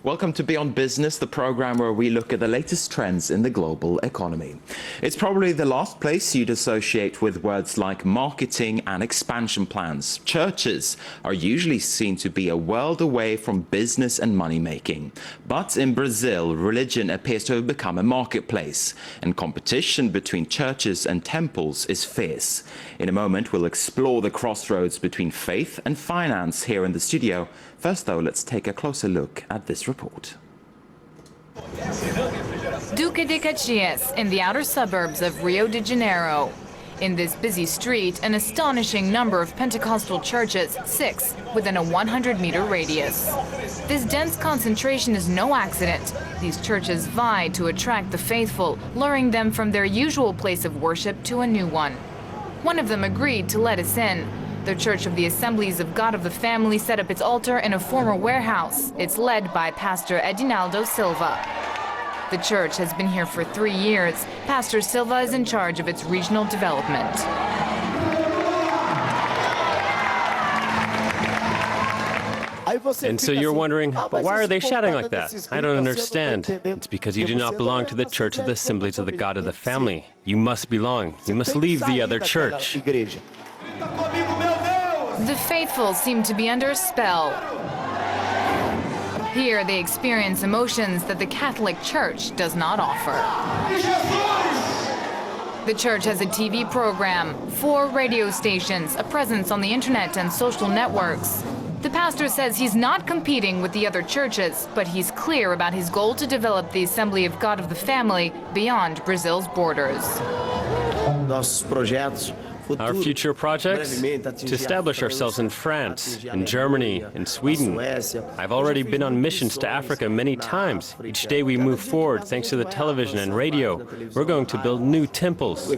Welcome to Beyond Business, the program where we look at the latest trends in the global economy. It's probably the last place you'd associate with words like marketing and expansion plans. Churches are usually seen to be a world away from business and money-making. But in Brazil, religion appears to have become a marketplace, and competition between churches and temples is fierce. In a moment, we'll explore the crossroads between faith and finance here in the studio. First, though, let's take a closer look at this report. Duque de Caxias, in the outer suburbs of Rio de Janeiro. In this busy street, an astonishing number of Pentecostal churches, 6, within a 100-meter radius. This dense concentration is no accident. These churches vie to attract the faithful, luring them from their usual place of worship to a new one. One of them agreed to let us in. The Church of the Assemblies of God of the Family set up its altar in a former warehouse. It's led by Pastor Edinaldo Silva. The church has been here for 3 years. Pastor Silva is in charge of its regional development. And so you're wondering, but why are they shouting like that? I don't understand. It's because you do not belong to the Church of the Assemblies of the God of the Family. You must belong. You must leave the other church. The faithful seem to be under a spell. Here they experience emotions that the Catholic Church does not offer. The church has a TV program, 4 radio stations, a presence on the internet and social networks. The pastor says he's not competing with the other churches, but he's clear about his goal to develop the Assembly of God of the Family beyond Brazil's borders. Our future projects? To establish ourselves in France, in Germany, in Sweden. I've already been on missions to Africa many times. Each day we move forward thanks to the television and radio. We're going to build new temples.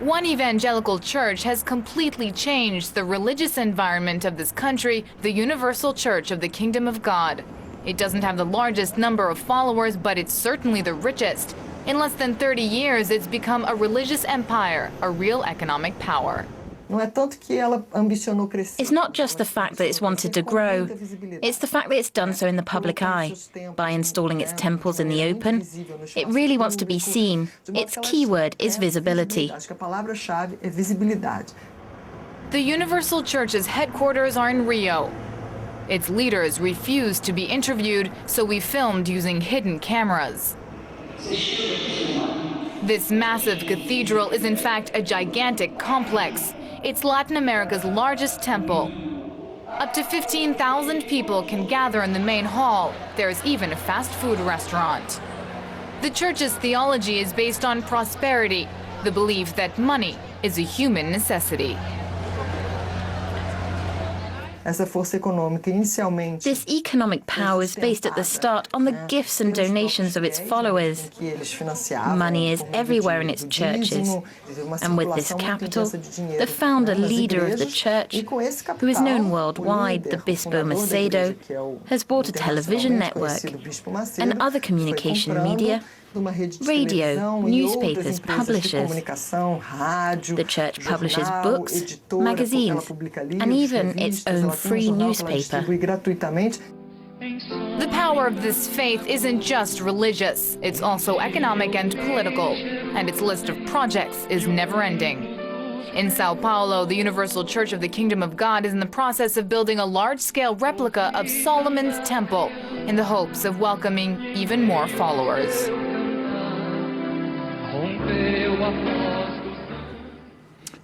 One evangelical church has completely changed the religious environment of this country, the Universal Church of the Kingdom of God. It doesn't have the largest number of followers, but it's certainly the richest. In less than 30 years, it's become a religious empire, a real economic power. It's not just the fact that it's wanted to grow, it's the fact that it's done so in the public eye. By installing its temples in the open, it really wants to be seen. Its keyword is visibility. The Universal Church's headquarters are in Rio. Its leaders refused to be interviewed, so we filmed using hidden cameras. This massive cathedral is in fact a gigantic complex. It's Latin America's largest temple. Up to 15,000 people can gather in the main hall. There's even a fast food restaurant. The church's theology is based on prosperity, the belief that money is a human necessity. This economic power is based at the start on the gifts and donations of its followers. Money is everywhere in its churches. And with this capital, the founder leader of the church, who is known worldwide, the Bispo Macedo, has bought a television network and other communication media, radio, newspapers, publishers. The church publishes books, magazines, and even its own free newspaper. The power of this faith isn't just religious, it's also economic and political, and its list of projects is never-ending. In Sao Paulo, the Universal Church of the Kingdom of God is in the process of building a large-scale replica of Solomon's Temple in the hopes of welcoming even more followers.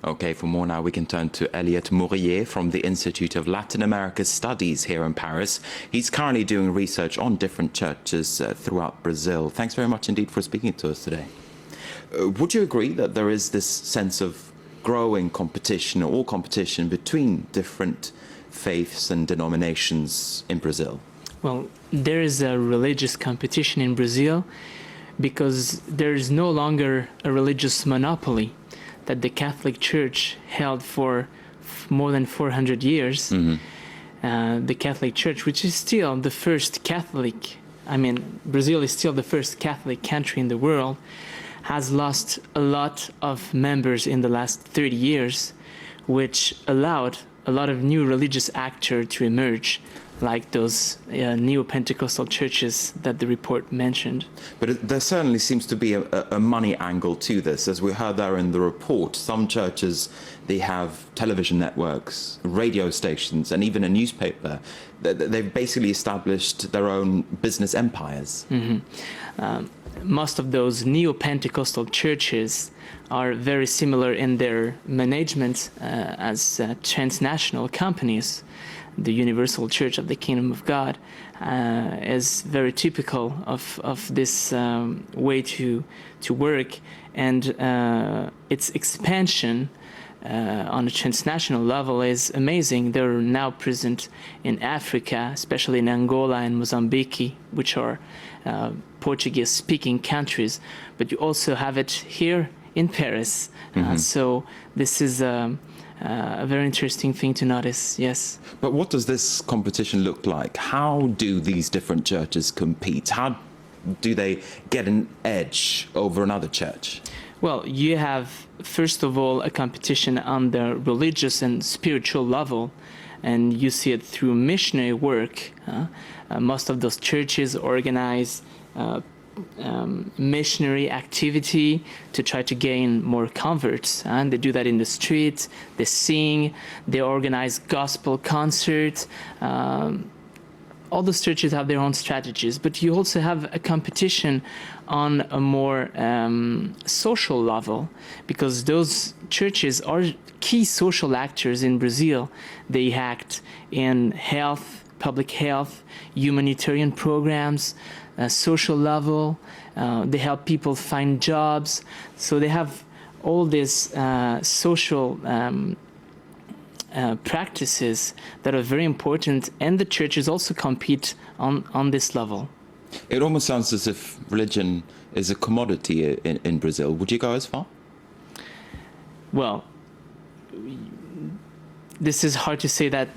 Okay, for more now, we can turn to Eliott Mourier from the Institute of Latin America Studies here in Paris. He's currently doing research on different churches throughout Brazil. Thanks very much indeed for speaking to us today. Would you agree that there is this sense of growing competition or competition between different faiths and denominations in Brazil? Well, there is a religious competition in Brazil because there is no longer a religious monopoly that the Catholic Church held for more than 400 years. The Catholic Church, which is still the first Catholic, Brazil is still the first Catholic country in the world, has lost a lot of members in the last 30 years, which allowed a lot of new religious actors to emerge, like those neo-Pentecostal churches that the report mentioned. But there certainly seems to be a money angle to this. As we heard there in the report, some churches, they have television networks, radio stations, and even a newspaper. They've basically established their own business empires. Most of those neo-Pentecostal churches are very similar in their management as transnational companies. The Universal Church of the Kingdom of God is very typical of this way to work, and its expansion on a transnational level is amazing. They're now present in Africa, especially in Angola and Mozambique, which are Portuguese-speaking countries, but you also have it here in Paris. So this is a very interesting thing to notice, yes. But what does this competition look like? How do these different churches compete? How do they get an edge over another church? Well, you have, first of all, a competition on the religious and spiritual level, and you see it through missionary work. Most of those churches organize missionary activity to try to gain more converts, and they do that in the streets. They sing, they organize gospel concerts. All those churches have their own strategies, but you also have a competition on a more social level, because those churches are key social actors in Brazil. They act in health, public health, humanitarian programs, social level. They help people find jobs. So they have all these social practices that are very important, and the churches also compete on this level. It almost sounds as if religion is a commodity in Brazil. Would you go as far? Well, this is hard to say that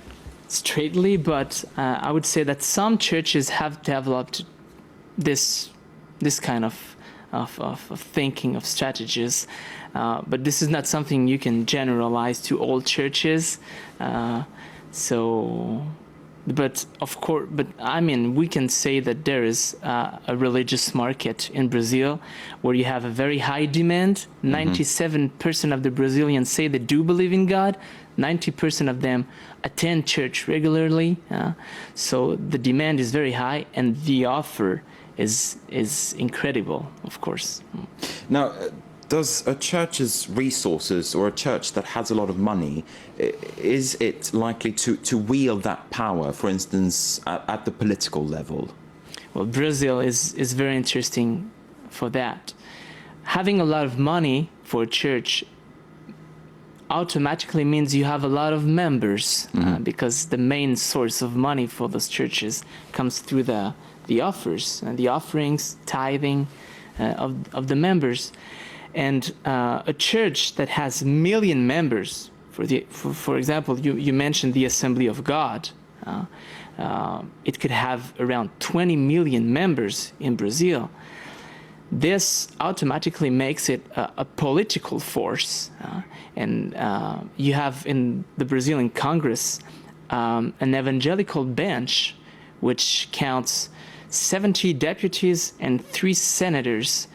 straightly, but I would say that some churches have developed this kind of thinking, of strategies, but this is not something you can generalize to all churches. But of course, I mean, we can say that there is a religious market in Brazil where you have a very high demand. 97% of the Brazilians say they do believe in God. 90% of them attend church regularly. So the demand is very high, and the offer is incredible, of course. Now, does a church's resources, or a church that has a lot of money, is it likely to wield that power, for instance, at the political level? Well, Brazil is very interesting for that. Having a lot of money for a church automatically means you have a lot of members, because the main source of money for those churches comes through the offers and the offerings, tithing of the members. And a church that has 1 million members, for example, you mentioned the Assembly of God. It could have around 20 million members in Brazil. This automatically makes it a political force. And you have in the Brazilian Congress an evangelical bench which counts 70 deputies and 3 senators.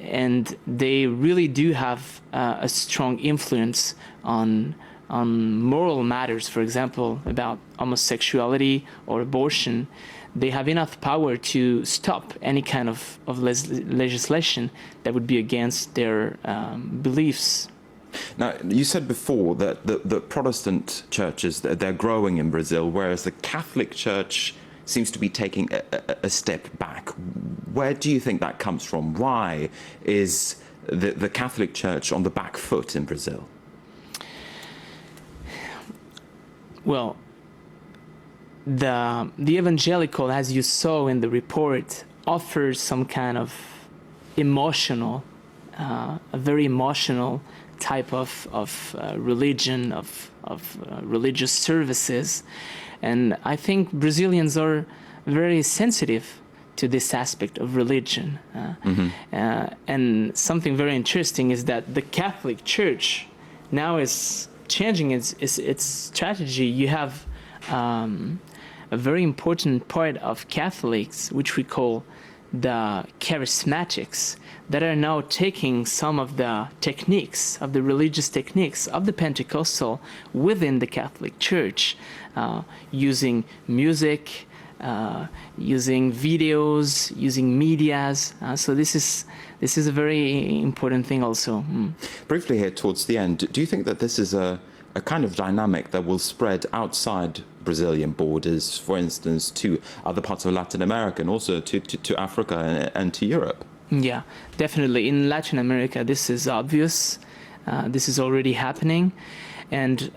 And they really do have a strong influence on moral matters, for example, about homosexuality or abortion. They have enough power to stop any kind of legislation that would be against their beliefs. Now, you said before that the Protestant churches, they're growing in Brazil, whereas the Catholic Church seems to be taking a step back. Where do you think that comes from? Why is the Catholic Church on the back foot in Brazil? Well, the evangelical, as you saw in the report, offers some kind of emotional, a very emotional type of religion, of religious services. And I think Brazilians are very sensitive to this aspect of religion. And something very interesting is that the Catholic Church now is changing its strategy, you have a very important part of Catholics, which we call the charismatics, that are now taking some of the techniques, of the religious techniques of the Pentecostal within the Catholic Church, using music, using videos, using medias. So this is a very important thing also. Briefly here towards the end, do you think that this is a kind of dynamic that will spread outside Brazilian borders, for instance, to other parts of Latin America and also to Africa and to Europe? Yeah, definitely. In Latin America, this is obvious. This is already happening. And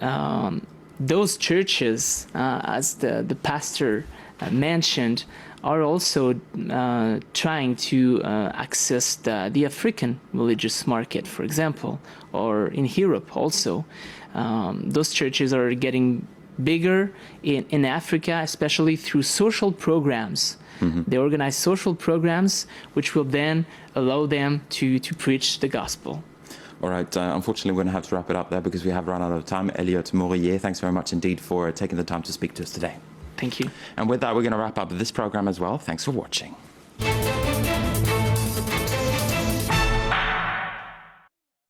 those churches, as the pastor mentioned, are also trying to access the African religious market, for example, or in Europe also. Those churches are getting bigger in Africa, especially through social programs. They organize social programs which will then allow them to preach the gospel. All right, unfortunately, we're going to have to wrap it up there because we have run out of time. Eliott Mourier, thanks very much indeed for taking the time to speak to us today. Thank you. And with that, we're going to wrap up this program as well. Thanks for watching.